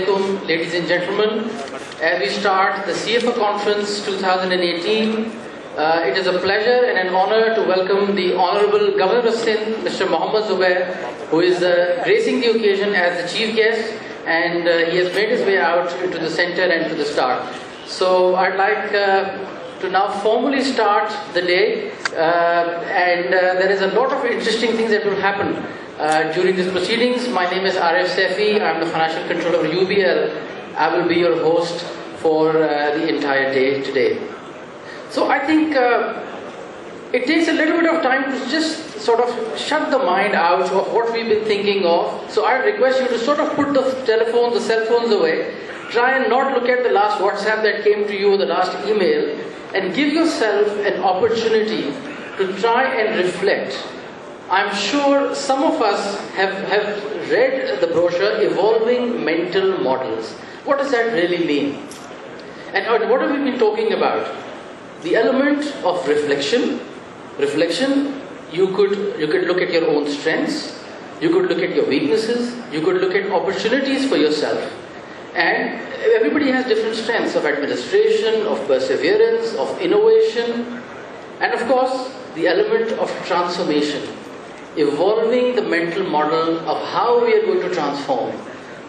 alaikum, ladies and gentlemen. As we start the CFO Conference 2018, it is a pleasure and an honor to welcome the Honorable Governor of Sindh, Mr. Mohammad Zubair, who is gracing the occasion as the chief guest, and he has made his way out into the center and to the start. So I'd like to now formally start the day, and there is a lot of interesting things that will happen during these proceedings. My name is Arif Sefi. I'm the Financial Controller of UBL. I will be your host for the entire day today. So I think it takes a little bit of time to just sort of shut the mind out of what we've been thinking of. So I request you to sort of put the telephones, the cell phones away. Try and not look at the last WhatsApp that came to you, the last email, and give yourself an opportunity to try and reflect. I'm sure some of us have read the brochure, Evolving Mental Models. What does that really mean? And what have we been talking about? The element of reflection. Reflection, you could look at your own strengths, you could look at your weaknesses, you could look at opportunities for yourself. And everybody has different strengths of administration, of perseverance, of innovation, and of course, the element of transformation. Evolving the mental model of how we are going to transform.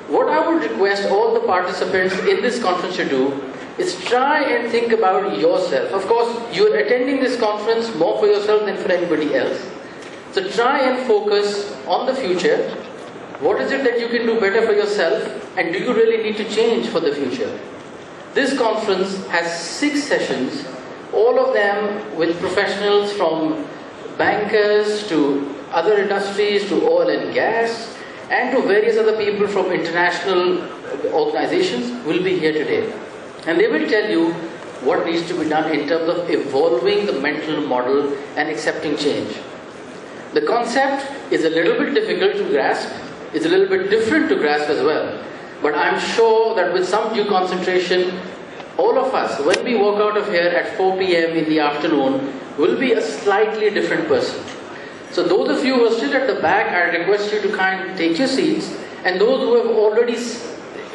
What I would request all the participants in this conference to do is try and think about yourself. Of course, you are attending this conference more for yourself than for anybody else. So try and focus on the future. What is it that you can do better for yourself, and do you really need to change for the future? This conference has 6 sessions, all of them with professionals from bankers to other industries to oil and gas, and to various other people from international organizations will be here today. And they will tell you what needs to be done in terms of evolving the mental model and accepting change. The concept is a little bit difficult to grasp. It's a little bit different to grasp as well. But I'm sure that with some due concentration, all of us, when we walk out of here at 4 p.m. in the afternoon, will be a slightly different person. So those of you who are still at the back, I request you to kind of take your seats. And those who have already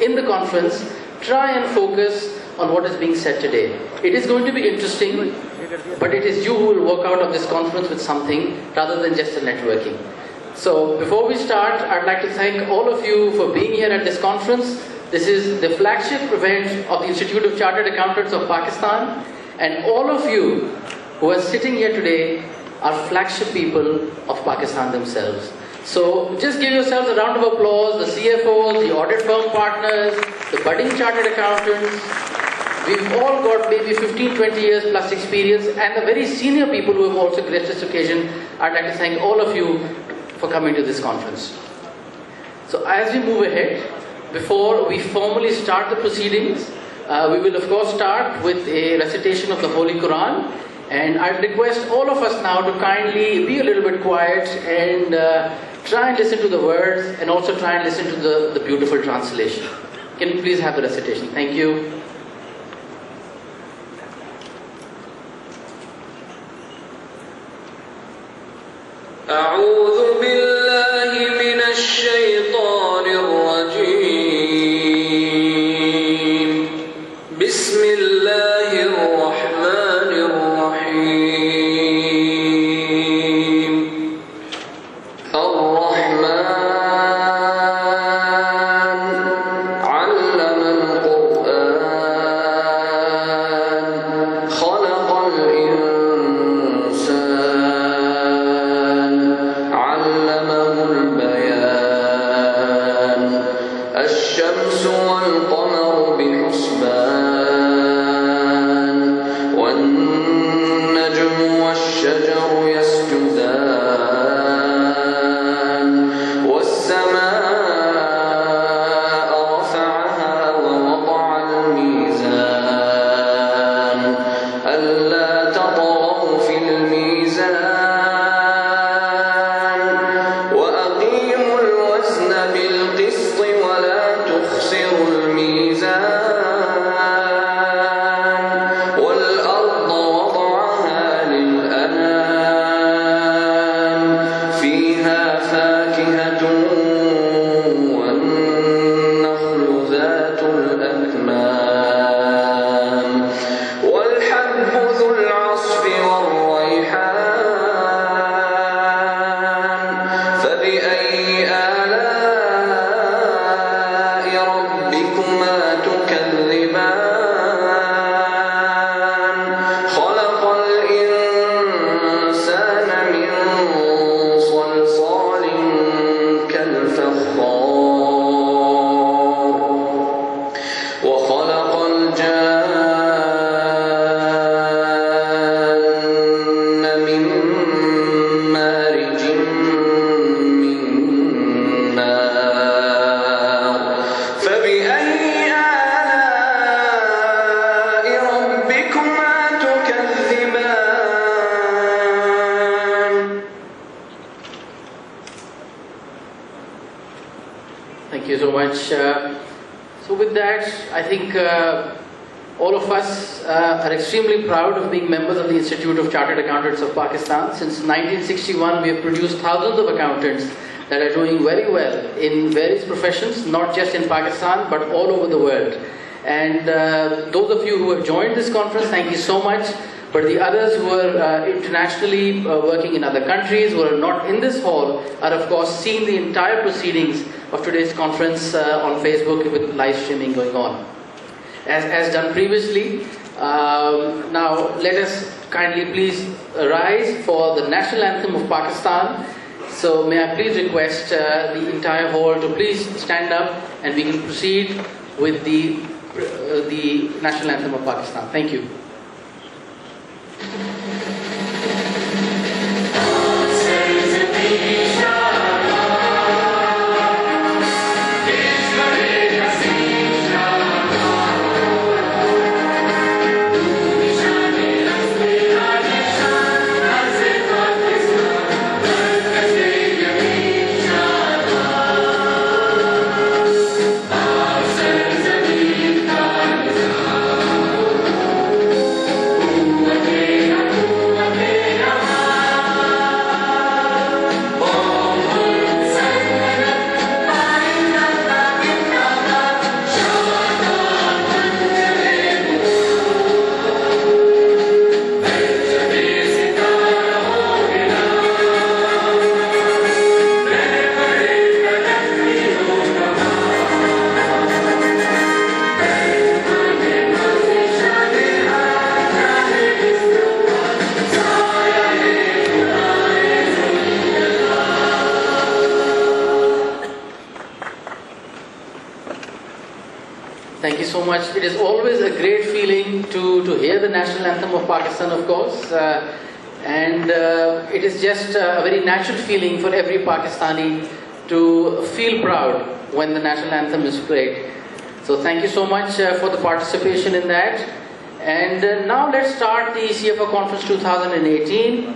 in the conference, try and focus on what is being said today. It is going to be interesting, but it is you who will walk out of this conference with something rather than just a networking. So before we start, I'd like to thank all of you for being here at this conference. This is the flagship event of the Institute of Chartered Accountants of Pakistan, and all of you who are sitting here today are flagship people of Pakistan themselves. So just give yourselves a round of applause, the CFOs, the audit firm partners, the budding chartered accountants. We've all got maybe 15, 20 years plus experience, and the very senior people who have also graced this occasion. I'd like to thank all of you for coming to this conference. So as we move ahead, before we formally start the proceedings, we will of course start with a recitation of the Holy Quran. And I'd request all of us now to kindly be a little bit quiet and try and listen to the words, and also try and listen to the beautiful translation. Can you please have the recitation? Thank you. أعوذ بالله من الشيطان الرجيم بسم الله الرحمن الرحيم الرحمن علم القرآن خلق الإنسان علمه البيان الشمس والقمر بحسبان والنجم والشجر يسجدان والسماء رفعها ووضع الميزان ألا تطغوا في الميزان وأقيموا الوزن بالقسط ولا تخسروا الميزان والأرض وضعها للأنام فيها فاكهة والنخل ذات so much. So with that, I think all of us are extremely proud of being members of the Institute of Chartered Accountants of Pakistan. Since 1961, we have produced thousands of accountants that are doing very well in various professions, not just in Pakistan, but all over the world. And those of you who have joined this conference, thank you so much. But the others who are internationally working in other countries, who are not in this hall, are of course seeing the entire proceedings of today's conference on Facebook with live streaming going on. As done previously, now let us kindly please rise for the national anthem of Pakistan. So may I please request the entire hall to please stand up and we can proceed with the national anthem of Pakistan. Thank you. Thank you so much. It is always a great feeling to hear the national anthem of Pakistan, of course. It is just a very natural feeling for every Pakistani to feel proud when the national anthem is played. So thank you so much for the participation in that. And now let's start the CFO Conference 2018.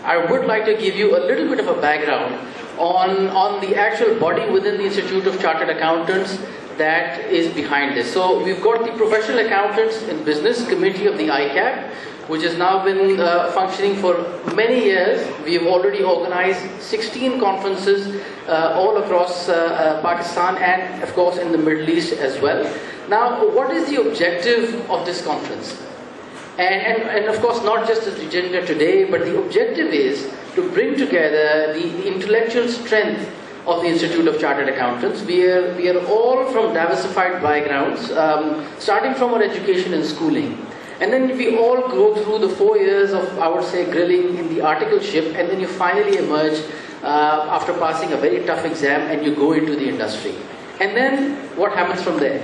I would like to give you a little bit of a background on the actual body within the Institute of Chartered Accountants that is behind this. So we've got the Professional Accountants in Business Committee of the ICAP, which has now been functioning for many years. We have already organized 16 conferences all across Pakistan and of course in the Middle East as well. Now, what is the objective of this conference? And of course not just the agenda today, but the objective is to bring together the intellectual strength of the Institute of Chartered Accountants. We are all from diversified backgrounds, starting from our education and schooling. And then we all go through the 4 years of, I would say, grilling in the articleship, and then you finally emerge after passing a very tough exam and you go into the industry. And then what happens from there?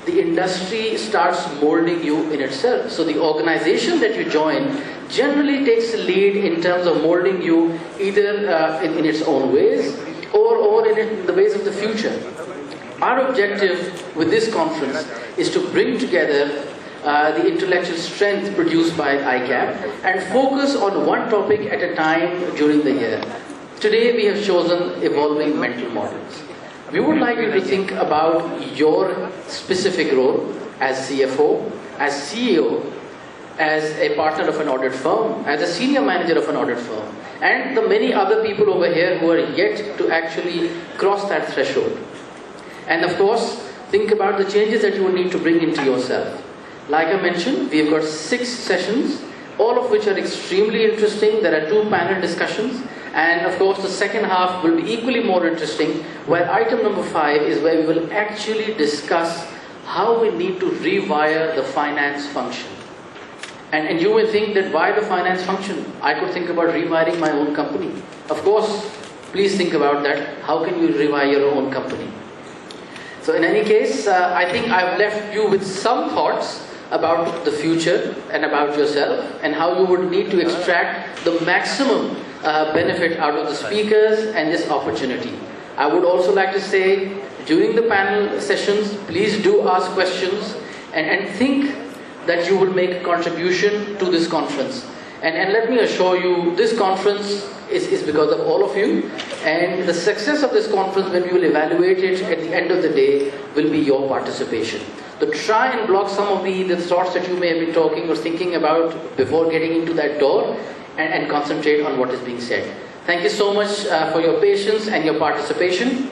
The industry starts molding you in itself. So the organization that you join generally takes the lead in terms of molding you either in its own ways or in the ways of the future. Our objective with this conference is to bring together the intellectual strength produced by ICAP and focus on one topic at a time during the year. Today we have chosen evolving mental models. We would like you to think about your specific role as CFO, as CEO, as a partner of an audit firm, as a senior manager of an audit firm, and the many other people over here who are yet to actually cross that threshold. And of course, think about the changes that you will need to bring into yourself. Like I mentioned, we've got 6 sessions, all of which are extremely interesting. There are 2 panel discussions. And of course, the second half will be equally more interesting, where item number 5 is where we will actually discuss how we need to rewire the finance function. And you will think that why the finance function? I could think about rewiring my own company. Of course, please think about that. How can you rewire your own company? So in any case, I think I've left you with some thoughts about the future and about yourself and how you would need to extract the maximum benefit out of the speakers and this opportunity. I would also like to say, during the panel sessions, please do ask questions and think that you will make a contribution to this conference. And let me assure you, this conference is because of all of you, and the success of this conference, when we will evaluate it at the end of the day, will be your participation. So try and block some of the thoughts that you may have been talking or thinking about before getting into that door, and concentrate on what is being said. Thank you so much for your patience and your participation.